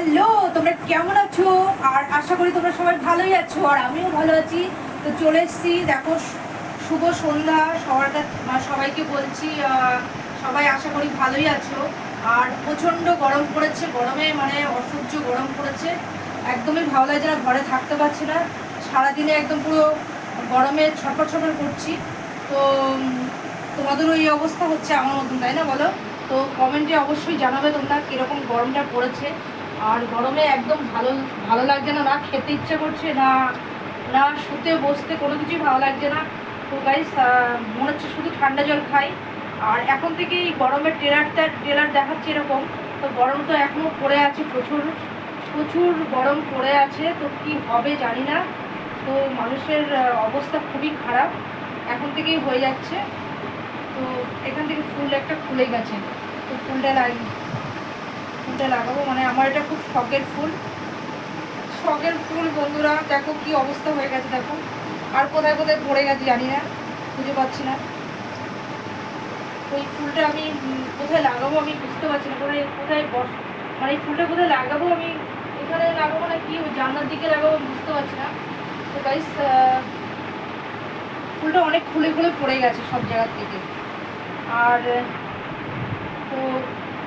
Hello, তোমরা কেমন আছো? আর আশা করি তোমরা সবাই ভালোই আছো, আর আমিও ভালো আছি। তো চলে এসেছি, দেখো শুভ সন্ধ্যা সবাইকে বলছি। সবাই আশা করি ভালোই আছো। আর প্রচণ্ড গরম পড়েছে, গরমে মানে অসহ্য গরম পড়েছে, একদমই ভালো লাগছে না, ঘরে থাকতে পারছি না। সারাদিনে একদম পুরো গরমে ছটফট ছটফট করছি। তো তোমাদেরও এই অবস্থা হচ্ছে আমার মতন, তাই না বলো? তো কমেন্টে অবশ্যই জানাবে তোমরা কীরকম গরমটা পড়েছে। আর গরমে একদম ভালো ভালো লাগছে না, না খেতে ইচ্ছে করছে, না না শুতে বসতে কোনো কিছুই ভালো লাগছে না। তো গাইস, মনে হচ্ছে শুধু ঠান্ডা জল খাই। আর এখন থেকে এই গরমের ট্রেলার দেখাচ্ছে এরকম। তো গরম তো এখনও পড়ে আছে, প্রচুর প্রচুর গরম পড়ে আছে। তো কি হবে জানি না। তো মানুষের অবস্থা খুবই খারাপ এখন থেকেই হয়ে যাচ্ছে। তো এখান থেকে ফুল একটা খুলে গেছে, তো ফুলটা লাগাবো, মানে আমার এটা খুব শখের ফুল বন্ধুরা। দেখো কি অবস্থা হয়ে গেছে, দেখো। আর কোথায় কোথায় পড়ে গেছে জানি না, খুঁজে পাচ্ছি না। তো এই ফুলটা আমি কোথায় লাগাবো আমি বুঝতে পারছি না, কোথায় মানে এই ফুলটা কোথায় লাগাবো আমি, এখানে লাগাবো না কি জানলার দিকে লাগাবো বুঝতে পারছি না। তো গাইস, ফুলটা অনেক খুলে খুলে পড়ে গেছে সব জায়গার থেকে। আর তো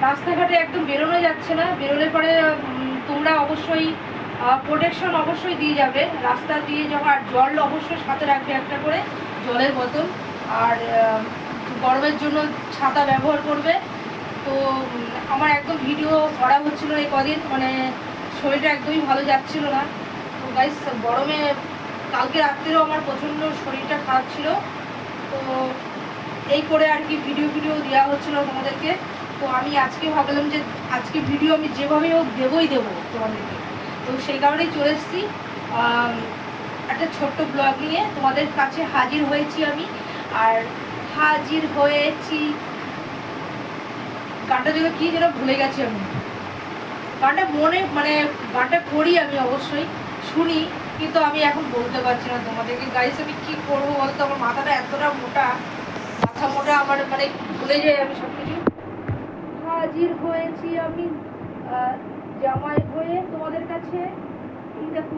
রাস্তাঘাটে একদম বেরোনো যাচ্ছে না, বেরোলে পরে তোমরা অবশ্যই প্রোটেকশন অবশ্যই দিয়ে যাবে রাস্তা দিয়ে যাওয়া। আর জল অবশ্যই সাথে রাখবে, একটা করে জলের বোতল। আর গরমের জন্য ছাতা ব্যবহার করবে। তো আমার একদম ভিডিও করা হচ্ছিল এই কদিন, মানে শরীরটা একদমই ভালো যাচ্ছিল না। তো গাইস, গরমে কালকে রাত্রেও আমার প্রচণ্ড শরীরটা খারাপ ছিল। তো এই করে আর কি ভিডিও দেওয়া হচ্ছিল তোমাদেরকে। তো আমি আজকে ভাবলাম যে আজকে ভিডিও আমি যেভাবেই হোক দেবো তোমাদেরকে। তো সেই কারণেই চলে এসেছি একটা ছোট্ট ব্লগ নিয়ে তোমাদের কাছে হাজির হয়েছি আমি। আর হাজির হয়েছি, গানটা যেন কি যেন ভুলে গেছি আমি। গানটা মানে গানটা করি আমি, অবশ্যই শুনি, কিন্তু আমি এখন বলতে পারছি না তোমাদেরকে। গাইস, আমি কি করবো বলতো, আমার মাথাটা এতটা মোটা, মাথা মোটা আমার, মানে ভুলে যাই আমি সব কিছু। হাজির হয়েছি আমি জামাই হয়ে তোমাদের কাছে। এই দেখো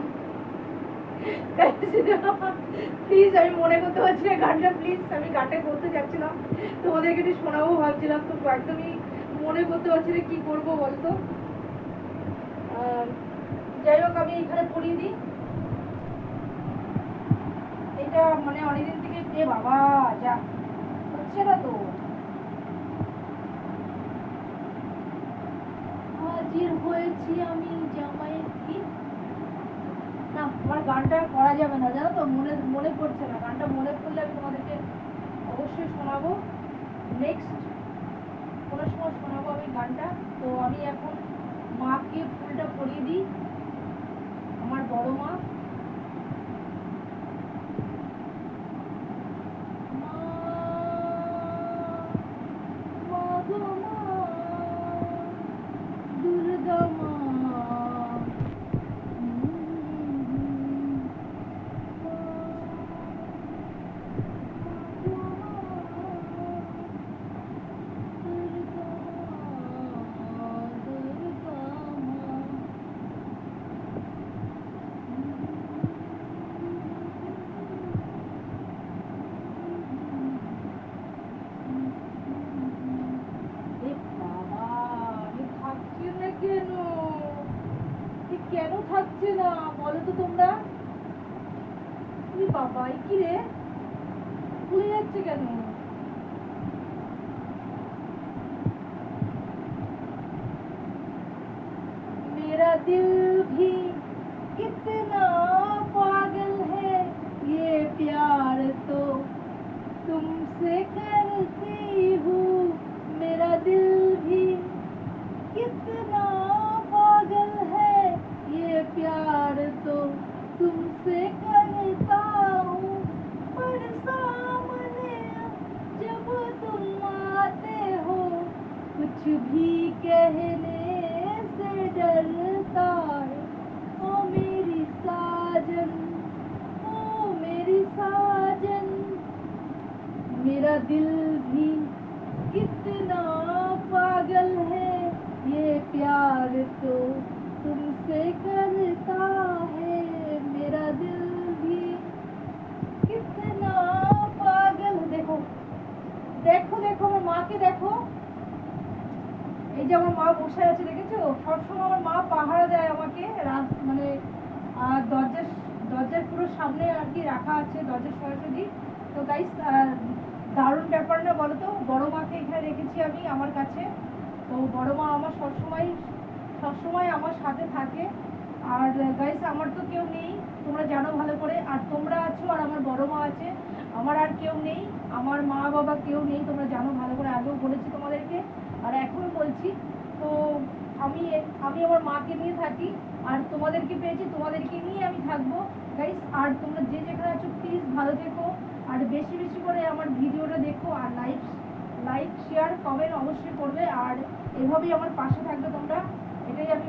প্লিজ, আমি মনে করতে পারছি না গানটা, প্লিজ। আমি গানটা করতে যাচ্ছিলাম, তোমাদেরকে একটু শোনাবো ভাবছিলাম, তো একদমই মনে করতে পারছি না কি করবো বলতো। যাই হোক, আমি এখানে পড়িয়ে দিই। এটা মানে অনেকদিন থেকে বাবা যা হচ্ছে না তো। হাজির হয়েছি আমি জামাইয়ের কি না, আমার গানটা করা যাবে না জানো তো, মনে পড়ছে না। গানটা মনে পড়লে আমি তোমাদেরকে অবশ্যই শোনাবো, নেক্সট কোনো সময় শোনাবো আমি গানটা। তো আমি এখন মাকে ফুলটা পরিয়ে দিই, আমার বড় মা। দুর্গা মা, কেন থাকছে না বলো তো তোমরা? বাবা, কি রে, খুলে যাচ্ছে কেন? मेरा दिल भी कितना पागल है, ये प्यार तो तुमसे करती हूँ। मेरा दिल भी कितना पागल है, ये प्यार तो तुमसे करता हूँ। पर सामने जब तुम आते हो, कुछ भी कहने से डरता है। ओ मेरी साजन, ओ मेरी साजन, मेरा दिल भी कितना पागल है, ये प्यार तो तुम আছে দেখেছো, সবসময় আমার মা পাহারা দেয় আমাকে, মানে দরজার পুরো সামনে আর কি রাখা আছে, দরজার সরাসরি। তো গাইস দারুণ ব্যাপার না বলো তো, বড় মাকে এখানে রেখেছি আমি আমার কাছে। তো বড় মা আমার সবসময় আমার সাথে থাকে। আর গাইস আমার তো কেউ নেই, তোমরা জানো ভালো করে, আর তোমরা আছো আর আমার বড় মা আছে, আমার আর কেউ নেই, আমার মা বাবা কেউ নেই, তোমরা জানো ভালো করে, আগেও বলেছি তোমাদেরকে আর এখনো বলছি। তো আমি আমি আমার মাকে নিয়ে থাকি, আর তোমাদেরকে পেয়েছি, তোমাদেরকে নিয়ে আমি থাকবো গাইস। আর তোমরা যে যেখানে আছো প্লিজ ভালো থেকো, আর বেশি বেশি করে আমার ভিডিওটা দেখো, আর লাইক শেয়ার কমেন্ট অবশ্যই করবে, আর এভাবেই আমার পাশে থাকবে তোমরা, এটাই আমি